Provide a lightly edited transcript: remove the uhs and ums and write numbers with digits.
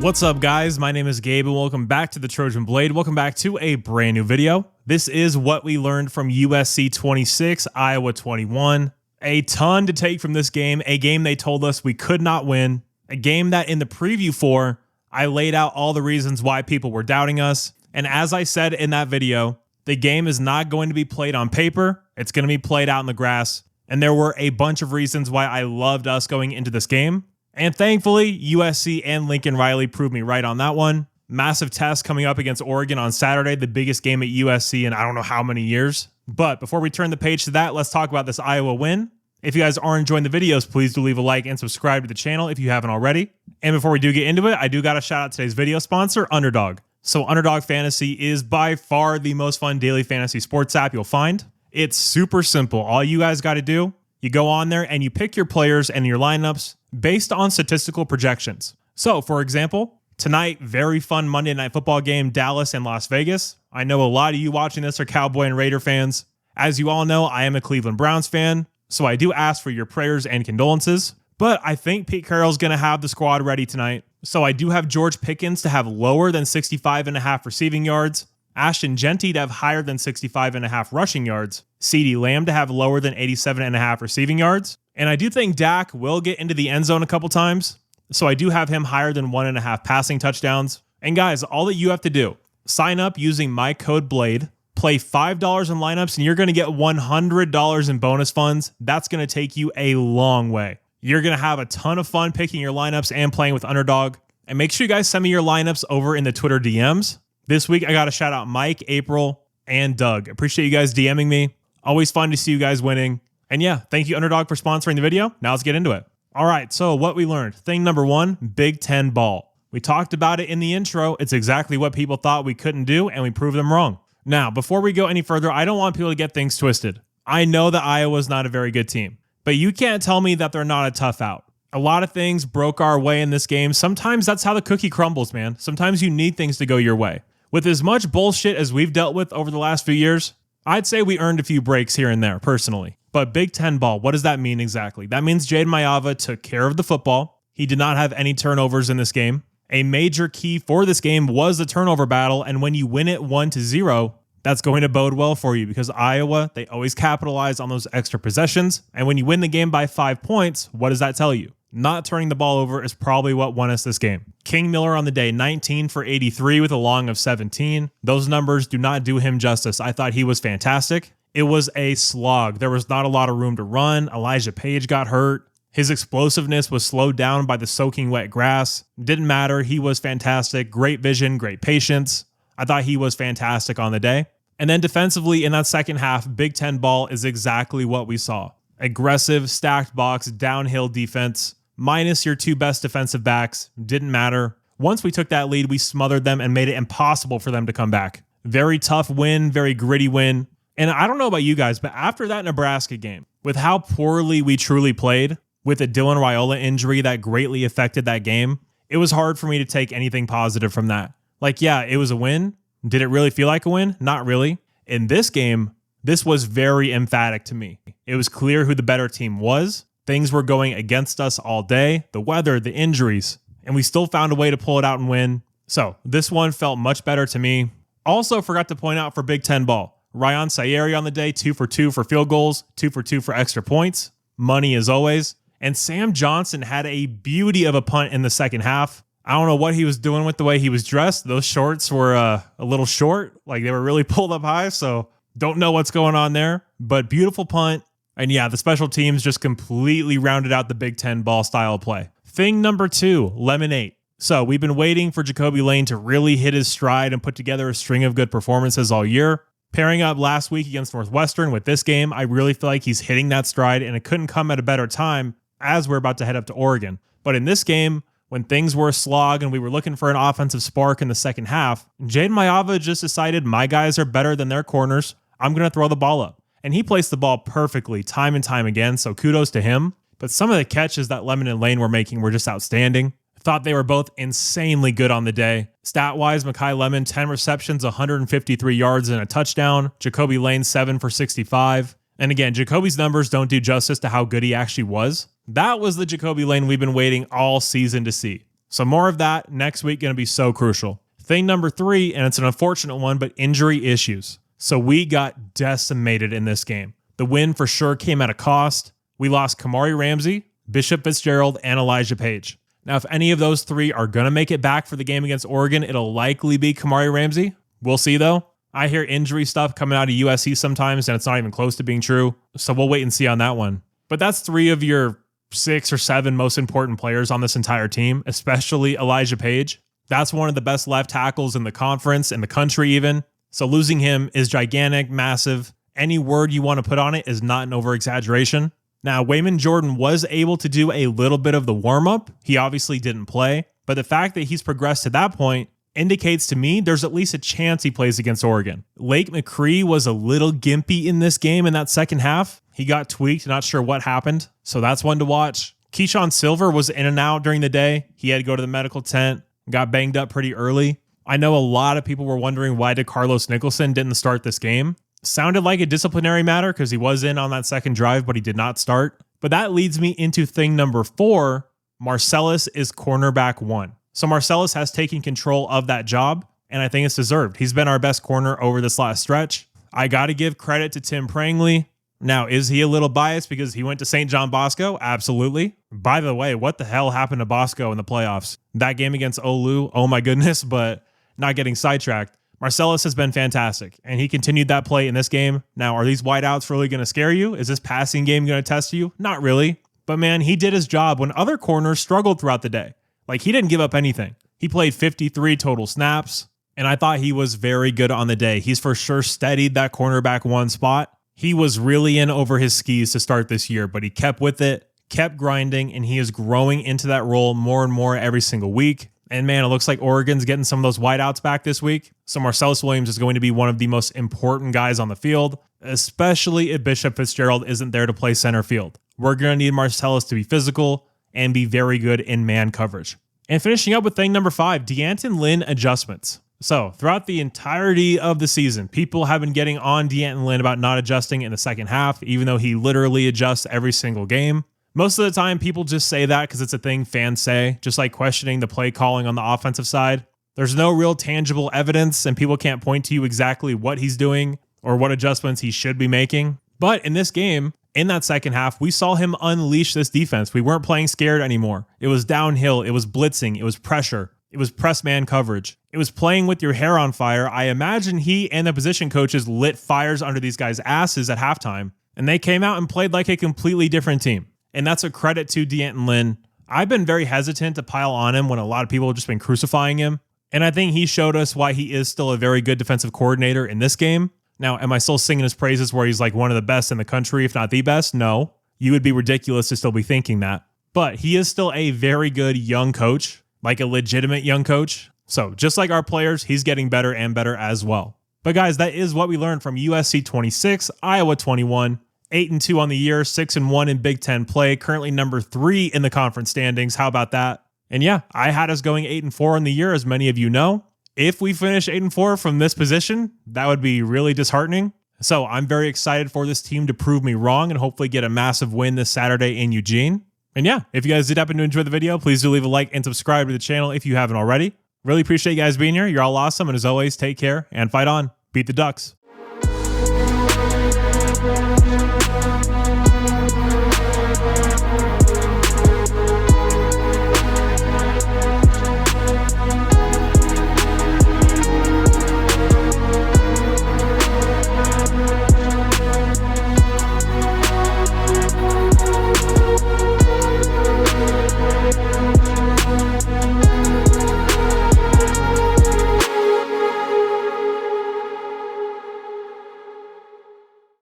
What's up, guys? My name is Gabe and welcome back to the Trojan Blade. Welcome back to a brand new video. This is what we learned from USC 26, Iowa 21. A ton to take from this game, a game they told us we could not win, a game that in the preview for, I laid out all the reasons why people were doubting us. And as I said in that video, the game is not going to be played on paper. It's going to be played out in the grass. And there were a bunch of reasons why I loved us going into this game. And thankfully, USC and Lincoln Riley proved me right on that one. Massive test coming up against Oregon on Saturday, the biggest game at USC in I don't know how many years. But before we turn the page to that, let's talk about this Iowa win. If you guys are enjoying the videos, please do leave a like and subscribe to the channel if you haven't already. And before we do get into it, I do got to shout out today's video sponsor, Underdog. So Underdog Fantasy is by far the most fun daily fantasy sports app you'll find. It's super simple. All you guys got to do, you go on there and you pick your players and your lineups based on statistical projections. So, for example, tonight, very fun Monday Night Football game, Dallas and Las Vegas. I know a lot of you watching this are Cowboy and Raider fans. As you all know, I am a Cleveland Browns fan, so I do ask for your prayers and condolences. But I think PicKell's going to have the squad ready tonight. So I do have George Pickens to have lower than 65.5 receiving yards, Ashton Jeanty to have higher than 65.5 rushing yards, CeeDee Lamb to have lower than 87.5 receiving yards, and I do think Dak will get into the end zone a couple times, so I do have him higher than 1.5 passing touchdowns. And guys, all that you have to do, sign up using my code BLADE, play $5 in lineups, and you're going to get $100 in bonus funds. That's going to take you a long way. You're going to have a ton of fun picking your lineups and playing with Underdog. And make sure you guys send me your lineups over in the Twitter DMs. This week, I got to shout out Mike, April, and Doug. Appreciate you guys DMing me. Always fun to see you guys winning. And yeah, thank you, Underdog, for sponsoring the video. Now let's get into it. All right, so what we learned. Thing number one, Big Ten ball. We talked about it in the intro. It's exactly what people thought we couldn't do, and we proved them wrong. Now, before we go any further, I don't want people to get things twisted. I know that Iowa's not a very good team, but you can't tell me that they're not a tough out. A lot of things broke our way in this game. Sometimes that's how the cookie crumbles, man. Sometimes you need things to go your way. With as much bullshit as we've dealt with over the last few years, I'd say we earned a few breaks here and there, personally. But Big Ten ball, what does that mean exactly? That means Jade Mayava took care of the football. He did not have any turnovers in this game. A major key for this game was the turnover battle, and when you win it 1-0, that's going to bode well for you because Iowa, they always capitalize on those extra possessions. And when you win the game by 5 points, what does that tell you? Not turning the ball over is probably what won us this game. King Miller on the day, 19 for 83 with a long of 17. Those numbers do not do him justice. I thought he was fantastic. It was a slog. There was not a lot of room to run. Elijah Page got hurt. His explosiveness was slowed down by the soaking wet grass. Didn't matter. He was fantastic. Great vision, great patience. I thought he was fantastic on the day. And then defensively in that second half, Big Ten ball is exactly what we saw. Aggressive, stacked box, downhill defense. Minus your two best defensive backs. Didn't matter. Once we took that lead, we smothered them and made it impossible for them to come back. Very tough win, very gritty win. And I don't know about you guys, but after that Nebraska game, with how poorly we truly played, with a Dylan Raiola injury that greatly affected that game, it was hard for me to take anything positive from that. Like, yeah, it was a win. Did it really feel like a win? Not really. In this game, this was very emphatic to me. It was clear who the better team was. Things were going against us all day, the weather, the injuries, and we still found a way to pull it out and win. So this one felt much better to me. Also forgot to point out for Big Ten ball, Ryan Sayeri on the day, 2 for 2 for field goals, 2 for 2 for extra points. Money as always. And Sam Johnson had a beauty of a punt in the second half. I don't know what he was doing with the way he was dressed. Those shorts were a little short, like they were really pulled up high. So don't know what's going on there, but beautiful punt. And yeah, the special teams just completely rounded out the Big Ten ball style of play. Thing number 2, Lemonade. So we've been waiting for Jacoby Lane to really hit his stride and put together a string of good performances all year. Pairing up last week against Northwestern with this game, I really feel like he's hitting that stride, and it couldn't come at a better time as we're about to head up to Oregon. But in this game, when things were a slog and we were looking for an offensive spark in the second half, Jade Mayava just decided my guys are better than their corners. I'm going to throw the ball up. And he placed the ball perfectly time and time again, so kudos to him. But some of the catches that Lemon and Lane were making were just outstanding. I thought they were both insanely good on the day. Stat-wise, Mekhi Lemon, 10 receptions, 153 yards, and a touchdown. Jacoby Lane, 7 for 65. And again, Jacoby's numbers don't do justice to how good he actually was. That was the Jacoby Lane we've been waiting all season to see. So more of that next week, going to be so crucial. Thing number 3, and it's an unfortunate one, but injury issues. So we got decimated in this game. The win for sure came at a cost. We lost Kamari Ramsey, Bishop Fitzgerald, and Elijah Page. Now, if any of those 3 are going to make it back for the game against Oregon, it'll likely be Kamari Ramsey. We'll see though. I hear injury stuff coming out of USC sometimes, and it's not even close to being true. So we'll wait and see on that one. But that's 3 of your 6 or 7 most important players on this entire team, especially Elijah Page. That's one of the best left tackles in the conference, in the country even. So losing him is gigantic, massive. Any word you want to put on it is not an over-exaggeration. Now, Wayman Jordan was able to do a little bit of the warm-up. He obviously didn't play, but the fact that he's progressed to that point indicates to me there's at least a chance he plays against Oregon. Lake McCree was a little gimpy in this game in that second half. He got tweaked, not sure what happened, so that's one to watch. Keyshawn Silver was in and out during the day. He had to go to the medical tent, got banged up pretty early. I know a lot of people were wondering why Carlos Nicholson didn't start this game. Sounded like a disciplinary matter because he was in on that second drive, but he did not start. But that leads me into thing number 4. Marcellus is cornerback 1. So Marcellus has taken control of that job, and I think it's deserved. He's been our best corner over this last stretch. I got to give credit to Tim Prangley. Now, is he a little biased because he went to St. John Bosco? Absolutely. By the way, what the hell happened to Bosco in the playoffs? That game against Olu, oh my goodness, but not getting sidetracked. Marcellus has been fantastic, and he continued that play in this game. Now, are these wideouts really going to scare you? Is this passing game going to test you? Not really. But man, he did his job when other corners struggled throughout the day. Like, he didn't give up anything. He played 53 total snaps, and I thought he was very good on the day. He's for sure steadied that cornerback 1 spot. He was really in over his skis to start this year, but he kept with it, kept grinding, and he is growing into that role more and more every single week. And man, it looks like Oregon's getting some of those wideouts back this week. So Marcellus Williams is going to be one of the most important guys on the field, especially if Bishop Fitzgerald isn't there to play center field. We're going to need Marcellus to be physical and be very good in man coverage. And finishing up with thing number 5, D'Anton Lynn adjustments. So throughout the entirety of the season, people have been getting on D'Anton Lynn about not adjusting in the second half, even though he literally adjusts every single game. Most of the time, people just say that because it's a thing fans say, just like questioning the play calling on the offensive side. There's no real tangible evidence, and people can't point to you exactly what he's doing or what adjustments he should be making. But in this game, in that second half, we saw him unleash this defense. We weren't playing scared anymore. It was downhill. It was blitzing. It was pressure. It was press man coverage. It was playing with your hair on fire. I imagine he and the position coaches lit fires under these guys' asses at halftime, and they came out and played like a completely different team. And that's a credit to D'Anton Lynn. I've been very hesitant to pile on him when a lot of people have just been crucifying him. And I think he showed us why he is still a very good defensive coordinator in this game. Now, am I still singing his praises where he's like one of the best in the country, if not the best? No. You would be ridiculous to still be thinking that. But he is still a very good young coach, like a legitimate young coach. So just like our players, he's getting better and better as well. But guys, that is what we learned from USC 26, Iowa 21. 8-2 on the year, 6-1 in Big Ten play, currently number 3 in the conference standings. How about that? And yeah, I had us going 8-4 on the year, as many of you know. If we finish 8-4 from this position, that would be really disheartening. So I'm very excited for this team to prove me wrong and hopefully get a massive win this Saturday in Eugene. And yeah, if you guys did happen to enjoy the video, please do leave a like and subscribe to the channel if you haven't already. Really appreciate you guys being here. You're all awesome. And as always, take care and fight on. Beat the Ducks.